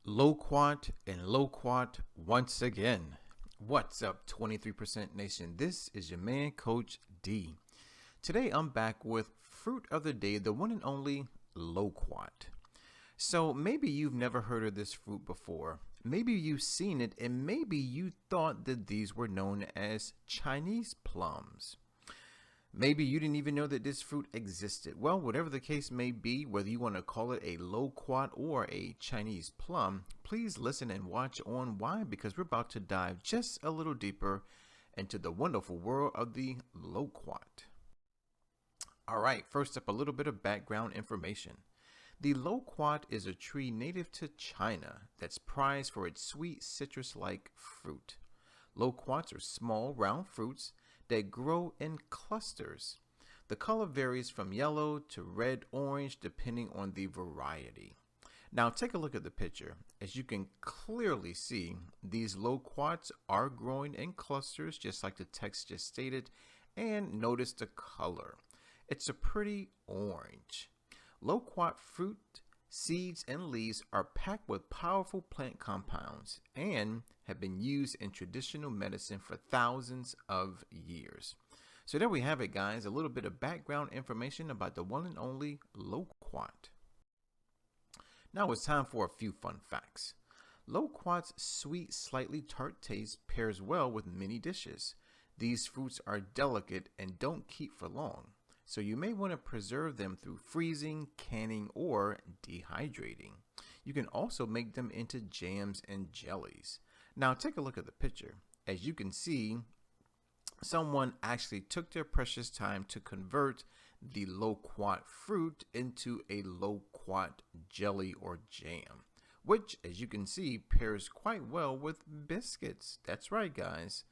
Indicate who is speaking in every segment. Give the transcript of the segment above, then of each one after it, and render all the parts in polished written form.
Speaker 1: Loquat and Loquat once again. What's up, 23% Nation? This is your man, Coach D. Today I'm back with fruit of the day, the one and only Loquat. So maybe you've never heard of this fruit before. Maybe you've seen it, and maybe you thought that these were known as Chinese plums. Maybe you didn't even know that this fruit existed. Well, whatever the case may be, whether you want to call it a loquat or a Chinese plum, please listen and watch on. Why? Because we're about to dive just a little deeper into the wonderful world of the loquat. All right, first up, a little bit of background information. The loquat is a tree native to China that's prized for its sweet citrus-like fruit. Loquats are small, round fruits that grow in clusters. The color varies from yellow to red-orange depending on the variety. Now take a look at the picture. As you can clearly see, these loquats are growing in clusters just like the text just stated, and notice the color. It's a pretty orange. Loquat fruit, seeds, and leaves are packed with powerful plant compounds and have been used in traditional medicine for thousands of years. So there we have it, guys, a little bit of background information about the one and only loquat. Now it's time for a few fun facts. Loquat's sweet, slightly tart taste pairs well with many dishes. These fruits are delicate and don't keep for long, so you may want to preserve them through freezing, canning, or dehydrating. You can also make them into jams and jellies. Now take a look at the picture. As you can see, someone actually took their precious time to convert the loquat fruit into a loquat jelly or jam, which, as you can see, pairs quite well with biscuits. That's right, guys.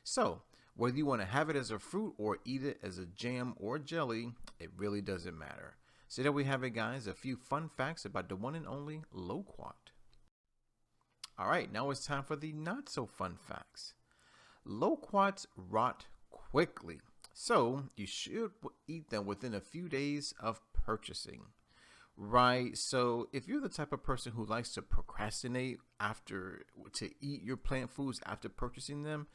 Speaker 1: So whether you want to have it as a fruit or eat it as a jam or jelly, it really doesn't matter. So there we have it, guys, a few fun facts about the one and only loquat. All right, now it's time for the not so fun facts. Loquats rot quickly, so you should eat them within a few days of purchasing. Right, so if you're the type of person who likes to procrastinate to eat your plant foods after purchasing them,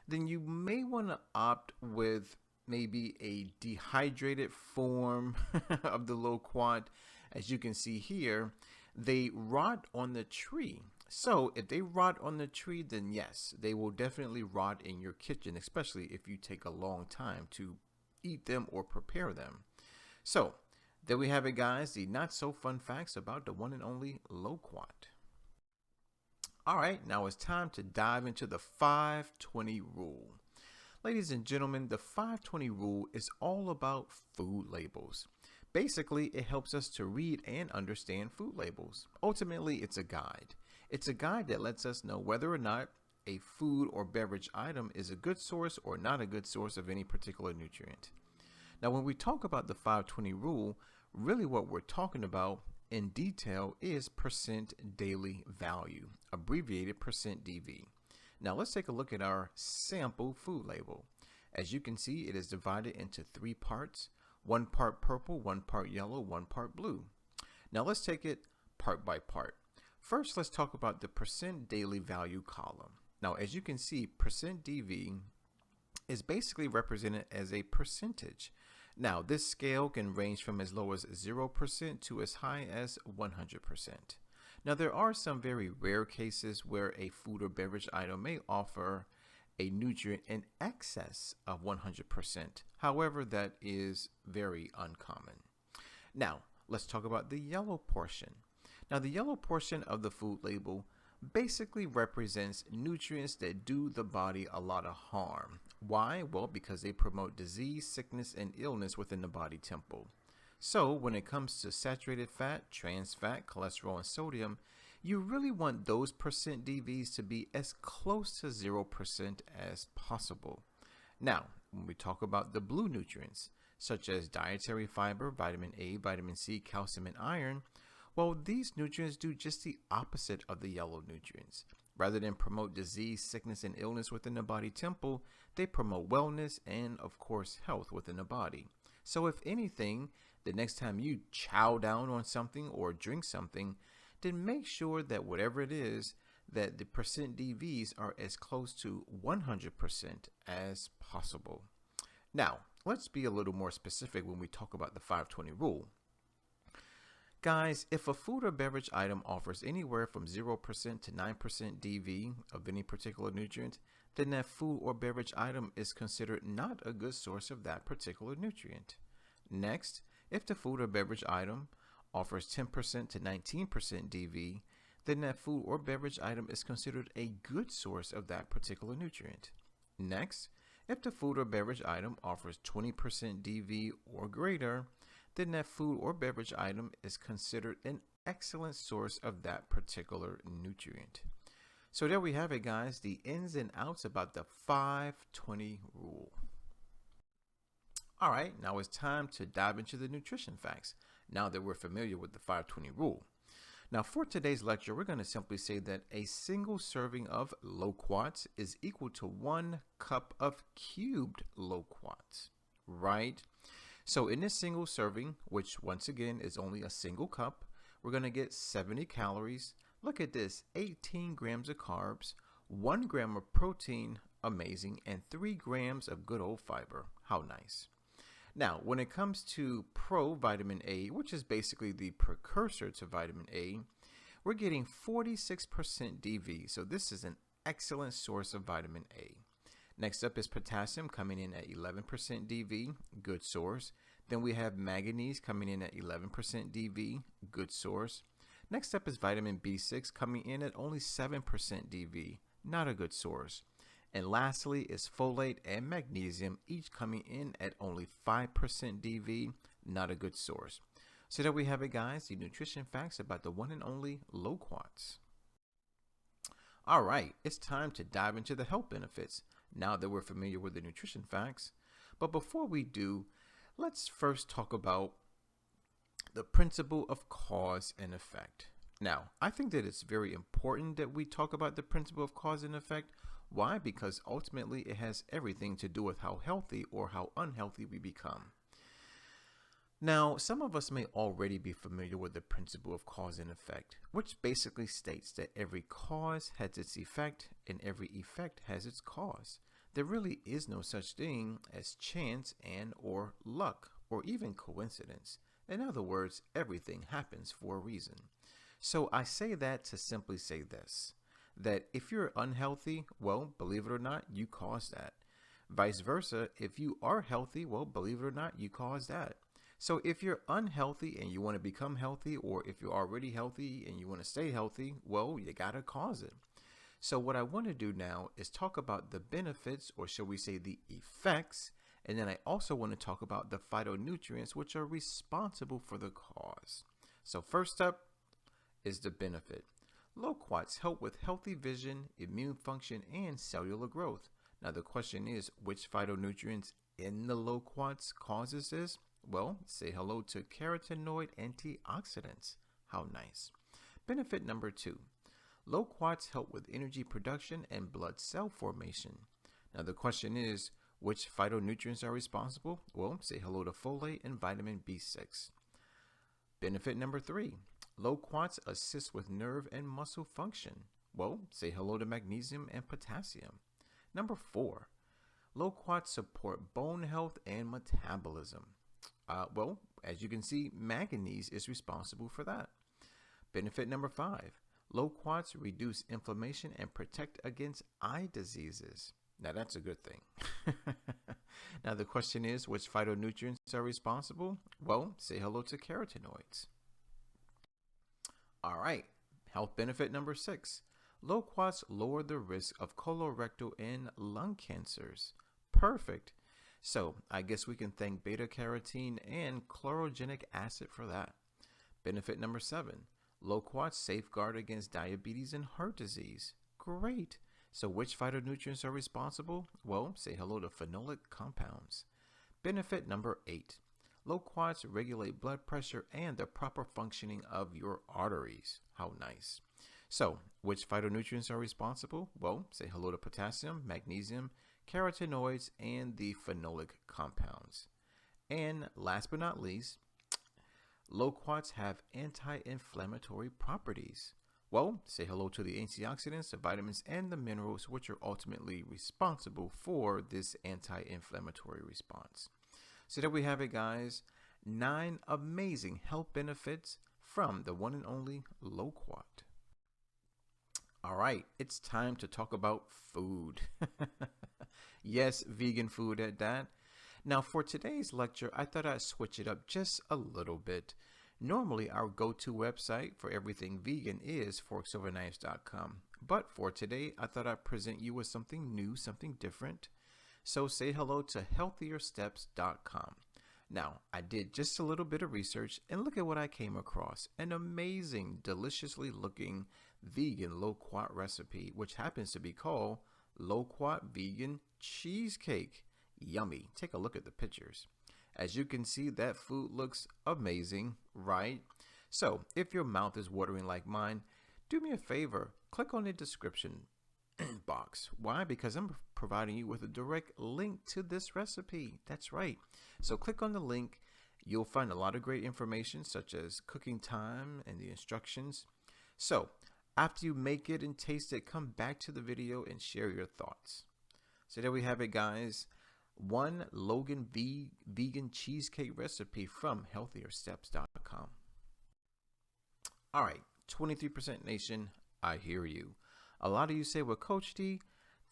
Speaker 1: then you may want to opt with maybe a dehydrated form of the loquat. As you can see here, they rot on the tree. So if they rot on the tree, then yes, they will definitely rot in your kitchen, especially if you take a long time to eat them or prepare them. So there we have it, guys, the not so fun facts about the one and only loquat. All right, now it's time to dive into the 520 rule. Ladies and gentlemen, the 520 rule is all about food labels. Basically, it helps us to read and understand food labels. Ultimately, it's a guide. It's a guide that lets us know whether or not a food or beverage item is a good source or not a good source of any particular nutrient. Now, when we talk about the 520 rule, really what we're talking about in detail is percent daily value, abbreviated percent DV. Now let's take a look at our sample food label. As you can see, it is divided into 3 parts, 1 part purple, 1 part yellow, 1 part blue. Now let's take it part by part. First, let's talk about the percent daily value column. Now, as you can see, percent DV is basically represented as a percentage. Now, this scale can range from as low as 0% to as high as 100%. Now, there are some very rare cases where a food or beverage item may offer a nutrient in excess of 100%. However, that is very uncommon. Now, let's talk about the yellow portion. Now, the yellow portion of the food label basically represents nutrients that do the body a lot of harm. Why? Well, because they promote disease, sickness, and illness within the body temple. So when it comes to saturated fat, trans fat, cholesterol, and sodium, you really want those percent DVs to be as close to 0% as possible. Now, when we talk about the blue nutrients, such as dietary fiber, vitamin A, vitamin C, calcium, and iron, well, these nutrients do just the opposite of the yellow nutrients. Rather than promote disease, sickness, and illness within the body temple, they promote wellness and, of course, health within the body. So if anything, the next time you chow down on something or drink something, then make sure that whatever it is, that the percent DVs are as close to 100% as possible. Now, let's be a little more specific when we talk about the 520 rule. Guys, if a food or beverage item offers anywhere from 0% to 9% DV of any particular nutrient, then that food or beverage item is considered not a good source of that particular nutrient. Next, if the food or beverage item offers 10% to 19% DV, then that food or beverage item is considered a good source of that particular nutrient. Next, if the food or beverage item offers 20% DV or greater, then that food or beverage item is considered an excellent source of that particular nutrient. So there we have it, guys, the ins and outs about the 520 rule. All right, now it's time to dive into the nutrition facts, now that we're familiar with the 520 rule. Now, for today's lecture, we're going to simply say that a single serving of loquats is equal to 1 cup of cubed loquats, right? So in this single serving, which once again is only a single cup, we're going to get 70 calories. Look at this, 18 grams of carbs, 1 gram of protein, amazing, and 3 grams of good old fiber. How nice. Now, when it comes to provitamin A, which is basically the precursor to vitamin A, we're getting 46% DV. So this is an excellent source of vitamin A. Next up is potassium coming in at 11% DV, good source. Then we have manganese coming in at 11% DV, good source. Next up is vitamin B6 coming in at only 7% DV, not a good source. And lastly is folate and magnesium, each coming in at only 5% DV, not a good source. So there we have it, guys, the nutrition facts about the one and only loquats. All right, it's time to dive into the health benefits, now that we're familiar with the nutrition facts. But before we do, let's first talk about the principle of cause and effect. Now, I think that it's very important that we talk about the principle of cause and effect. Why? Because ultimately it has everything to do with how healthy or how unhealthy we become. Now, some of us may already be familiar with the principle of cause and effect, which basically states that every cause has its effect and every effect has its cause. There really is no such thing as chance and or luck or even coincidence. In other words, everything happens for a reason. So I say that to simply say this, that if you're unhealthy, well, believe it or not, you caused that. Vice versa, if you are healthy, well, believe it or not, you caused that. So if you're unhealthy and you want to become healthy, or if you're already healthy and you want to stay healthy, well, you got to cause it. So what I want to do now is talk about the benefits, or shall we say the effects, and then I also want to talk about the phytonutrients which are responsible for the cause. So first up is the benefit. Loquats help with healthy vision, immune function, and cellular growth. Now the question is, which phytonutrients in the loquats causes this? Well, say hello to carotenoid antioxidants. How nice. Benefit number 2. Loquats help with energy production and blood cell formation. Now the question is, which phytonutrients are responsible? Well, say hello to folate and vitamin B6. Benefit number 3. Loquats assist with nerve and muscle function. Well, say hello to magnesium and potassium. Number 4. Loquats support bone health and metabolism. Well, as you can see, manganese is responsible for that. Benefit number 5. Loquats reduce inflammation and protect against eye diseases. Now that's a good thing. Now the question is, which phytonutrients are responsible? Well, say hello to carotenoids. All right, health benefit number 6. Loquats lower the risk of colorectal and lung cancers. Perfect. So I guess we can thank beta carotene and chlorogenic acid for that. Benefit number 7. Loquats safeguard against diabetes and heart disease. Great. So which phytonutrients are responsible? Well, say hello to phenolic compounds. Benefit number 8. Loquats regulate blood pressure and the proper functioning of your arteries. How nice. So which phytonutrients are responsible? Well, say hello to potassium, magnesium, carotenoids, and the phenolic compounds. And last but not least, Loquats have anti-inflammatory properties. Well, say hello to the antioxidants, the vitamins, and the minerals, which are ultimately responsible for this anti-inflammatory response. So there we have it, guys. 9 amazing health benefits from the one and only Loquat. All right, it's time to talk about food. Yes, vegan food at that. Now, for today's lecture, I thought I'd switch it up just a little bit. Normally, our go-to website for everything vegan is forksoverknives.com. But for today, I thought I'd present you with something new, something different. So say hello to healthiersteps.com. Now, I did just a little bit of research and look at what I came across. An amazing, deliciously looking vegan loquat recipe, which happens to be called Loquat Vegan Cheesecake. Yummy. Take a look at the pictures. As you can see, that food looks amazing, right? So if your mouth is watering like mine, do me a favor, click on the description box. Why? Because I'm providing you with a direct link to this recipe. That's right. So click on the link. You'll find a lot of great information such as cooking time and the instructions. So after you make it and taste it, come back to the video and share your thoughts. So there we have it, guys. One Logan vegan cheesecake recipe from healthiersteps.com. All right, 23% Nation, I hear you. A lot of you say, well, Coach D,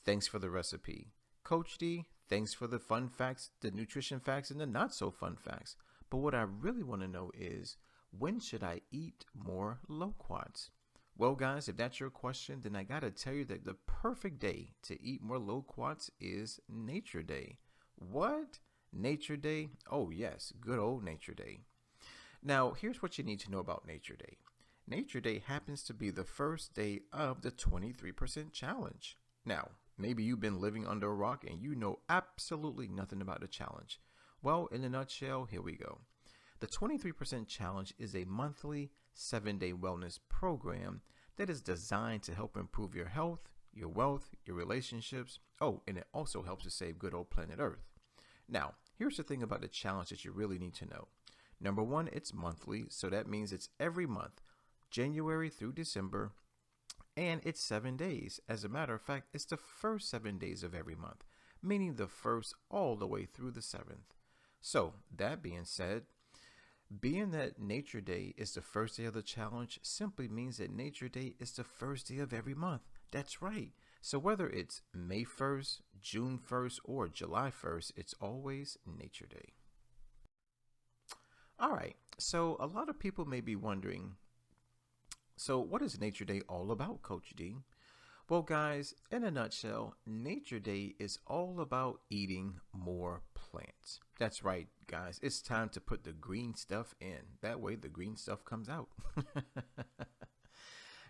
Speaker 1: thanks for the recipe. Coach D, thanks for the fun facts, the nutrition facts, and the not so fun facts. But what I really want to know is, when should I eat more loquats? Well, guys, if that's your question, then I got to tell you that the perfect day to eat more loquats is Nature Day. What? Nature Day? Oh, yes, good old Nature Day. Now, here's what you need to know about Nature Day. Nature Day happens to be the first day of the 23% challenge. Now, maybe you've been living under a rock and you know absolutely nothing about the challenge. Well, in a nutshell, here we go. The 23% challenge is a monthly 7-day wellness program that is designed to help improve your health, your wealth, your relationships. Oh, and it also helps to save good old planet Earth. Now, here's the thing about the challenge that you really need to know. Number one, it's monthly, so that means it's every month, January through December, and it's 7 days. As a matter of fact, it's the first 7 days of every month, meaning the first all the way through the 7th. So, that being said, being that Nature Day is the first day of the challenge simply means that Nature Day is the first day of every month. That's right. So whether it's May 1st, June 1st, or July 1st, it's always Nature Day. All right. So a lot of people may be wondering, so what is Nature Day all about, Coach D? Well, guys, in a nutshell, Nature Day is all about eating more plants. That's right, guys. It's time to put the green stuff in. That way the green stuff comes out.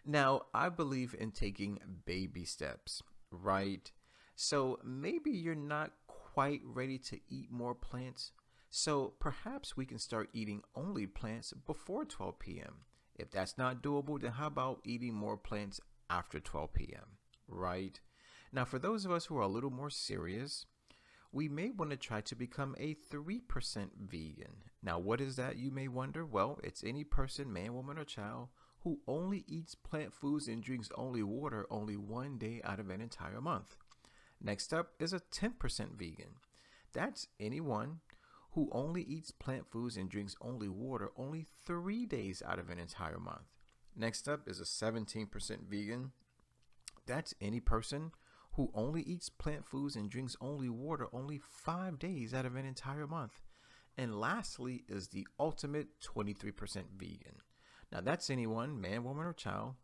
Speaker 1: Now, I believe in taking baby steps, right? So maybe you're not quite ready to eat more plants. So perhaps we can start eating only plants before 12 p.m. If that's not doable, then how about eating more plants after 12 p.m., right? Now, for those of us who are a little more serious, we may want to try to become a 3% vegan. Now, what is that, you may wonder? Well, it's any person, man, woman, or child, who only eats plant foods and drinks only water only 1 day out of an entire month. Next up is a 10% vegan. That's anyone who only eats plant foods and drinks only water only 3 days out of an entire month. Next up is a 17% vegan. That's any person who only eats plant foods and drinks only water only 5 days out of an entire month. And lastly is the ultimate 23% vegan. Now that's anyone, man, woman, or child,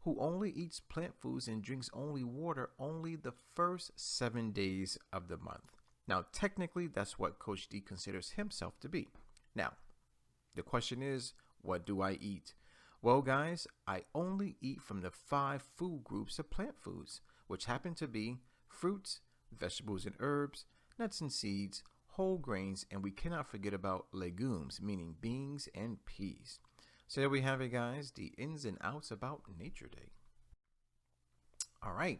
Speaker 1: who only eats plant foods and drinks only water only the first 7 days of the month. Now, technically, that's what Coach D considers himself to be. Now, the question is, what do I eat? Well, guys, I only eat from the 5 food groups of plant foods, which happen to be fruits, vegetables and herbs, nuts and seeds, whole grains, and we cannot forget about legumes, meaning beans and peas. So there we have it, guys, the ins and outs about Nature Day. All right.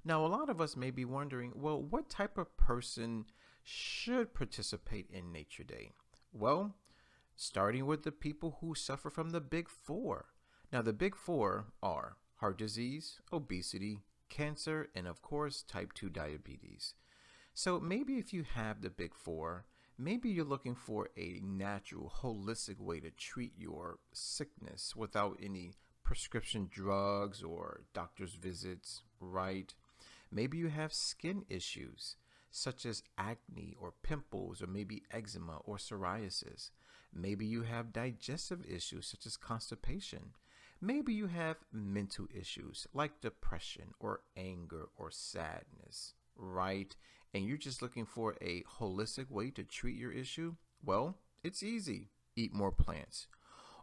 Speaker 1: Now, a lot of us may be wondering, well, what type of person should participate in Nature Day? Well, starting with the people who suffer from the big four. Now, the big four are heart disease, obesity, cancer, and of course, type 2 diabetes. So maybe if you have the big four, maybe you're looking for a natural, holistic way to treat your sickness without any prescription drugs or doctor's visits, right? Maybe you have skin issues such as acne or pimples or maybe eczema or psoriasis. Maybe you have digestive issues such as constipation. Maybe you have mental issues like depression or anger or sadness, right? And you're just looking for a holistic way to treat your issue. Well, it's easy. Eat more plants.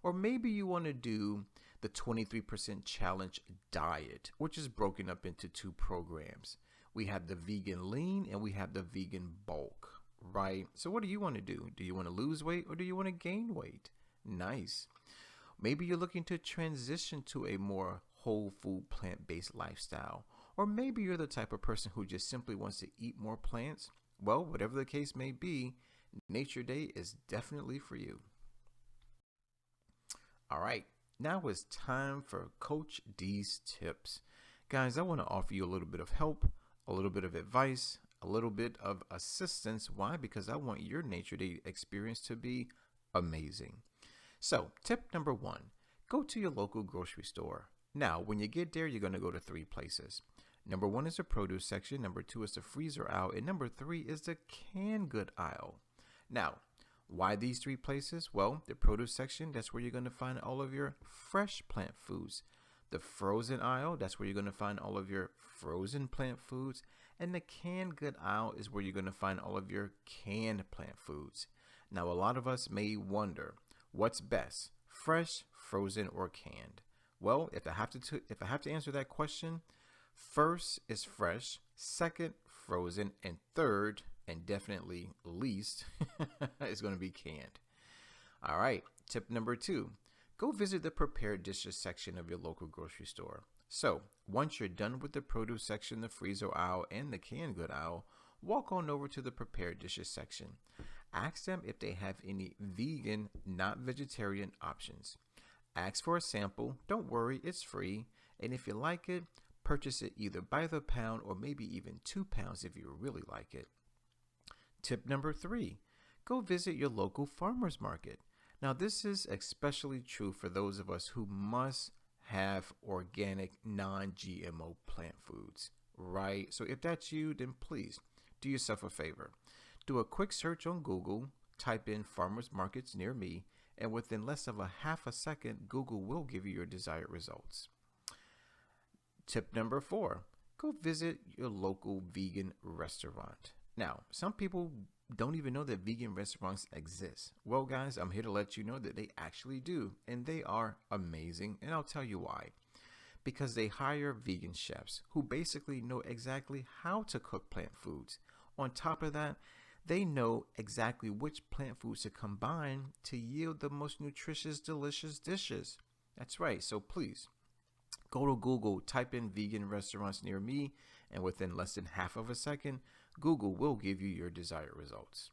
Speaker 1: Or maybe you want to do the 23% challenge diet, which is broken up into two programs. We have the vegan lean and we have the vegan bulk, right? So what do you want to do? Do you want to lose weight or do you want to gain weight? Nice. Maybe you're looking to transition to a more whole food plant-based lifestyle. Or maybe you're the type of person who just simply wants to eat more plants. Well, whatever the case may be, Nature Day is definitely for you. All right, now it's time for Coach D's tips. Guys, I want to offer you a little bit of help, a little bit of advice, a little bit of assistance. Why? Because I want your Nature Day experience to be amazing. So, tip number 1, go to your local grocery store. Now, when you get there, you're going to go to 3 places. Number 1 is the produce section, number 2 is the freezer aisle, and number 3 is the canned good aisle. Now, why these 3 places? Well, the produce section, that's where you're going to find all of your fresh plant foods. The frozen aisle, that's where you're going to find all of your frozen plant foods. And the canned good aisle is where you're going to find all of your canned plant foods. Now, a lot of us may wonder, what's best, fresh, frozen, or canned? Well, if I have to answer that question, first is fresh, second, frozen, and third, and definitely least, is going to be canned. All right, tip number 2, go visit the prepared dishes section of your local grocery store. So, once you're done with the produce section, the freezer aisle, and the canned good aisle, walk on over to the prepared dishes section. Ask them if they have any vegan, not vegetarian options. Ask for a sample. Don't worry, it's free. And if you like it, purchase it either by the pound or maybe even 2 pounds if you really like it. Tip number 3, go visit your local farmer's market. Now, this is especially true for those of us who must have organic, non-GMO plant foods, right? So if that's you, then please do yourself a favor. Do a quick search on Google, type in farmers markets near me, and within less of a half a second, Google will give you your desired results. Tip number 4, go visit your local vegan restaurant. Now, some people don't even know that vegan restaurants exist. Well, guys, I'm here to let you know that they actually do, and they are amazing, and I'll tell you why. Because they hire vegan chefs who basically know exactly how to cook plant foods. On top of that, they know exactly which plant foods to combine to yield the most nutritious, delicious dishes. That's right, so please, go to Google, type in vegan restaurants near me, and within less than half of a second, Google will give you your desired results.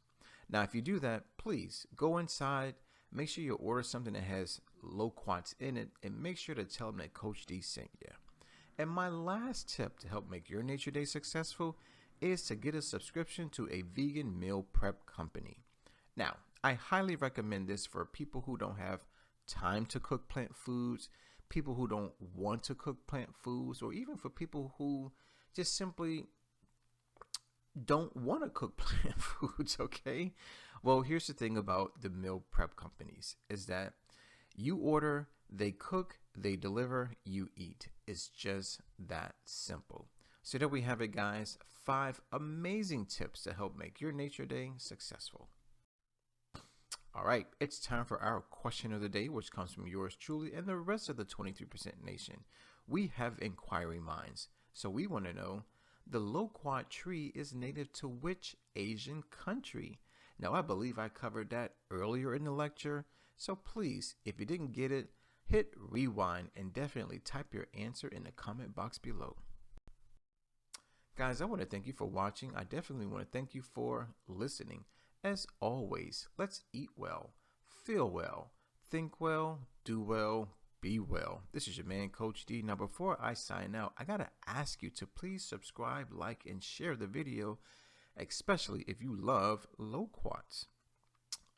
Speaker 1: Now, if you do that, please go inside, make sure you order something that has Loquats in it, and make sure to tell them that Coach D sent you. And my last tip to help make your Nature Day successful is to get a subscription to a vegan meal prep company. Now, I highly recommend this for people who don't have time to cook plant foods, people who don't want to cook plant foods, or even for people who just simply don't want to cook plant foods, okay? Well, here's the thing about the meal prep companies is that you order, they cook, they deliver, you eat. It's just that simple. So there we have it, guys. 5 amazing tips to help make your Nature Day successful. All right, it's time for our question of the day, which comes from yours truly and the rest of the 23% Nation. We have inquiring minds, so we want to know, the Loquat tree is native to which Asian country? Now, I believe I covered that earlier in the lecture, so please, if you didn't get it, hit rewind and definitely type your answer in the comment box below. Guys, I want to thank you for watching. I definitely want to thank you for listening. As always, let's eat well, feel well, think well, do well, be well. This is your man, Coach D. Now, before I sign out, I got to ask you to please subscribe, like, and share the video, especially if you love Loquats.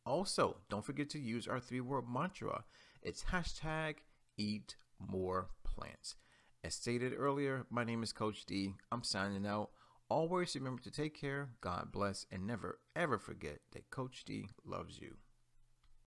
Speaker 1: Also, don't forget to use our 3-word mantra. It's hashtag #EatMorePlants. As stated earlier, my name is Coach D. I'm signing out. Always remember to take care, God bless, and never ever forget that Coach D loves you.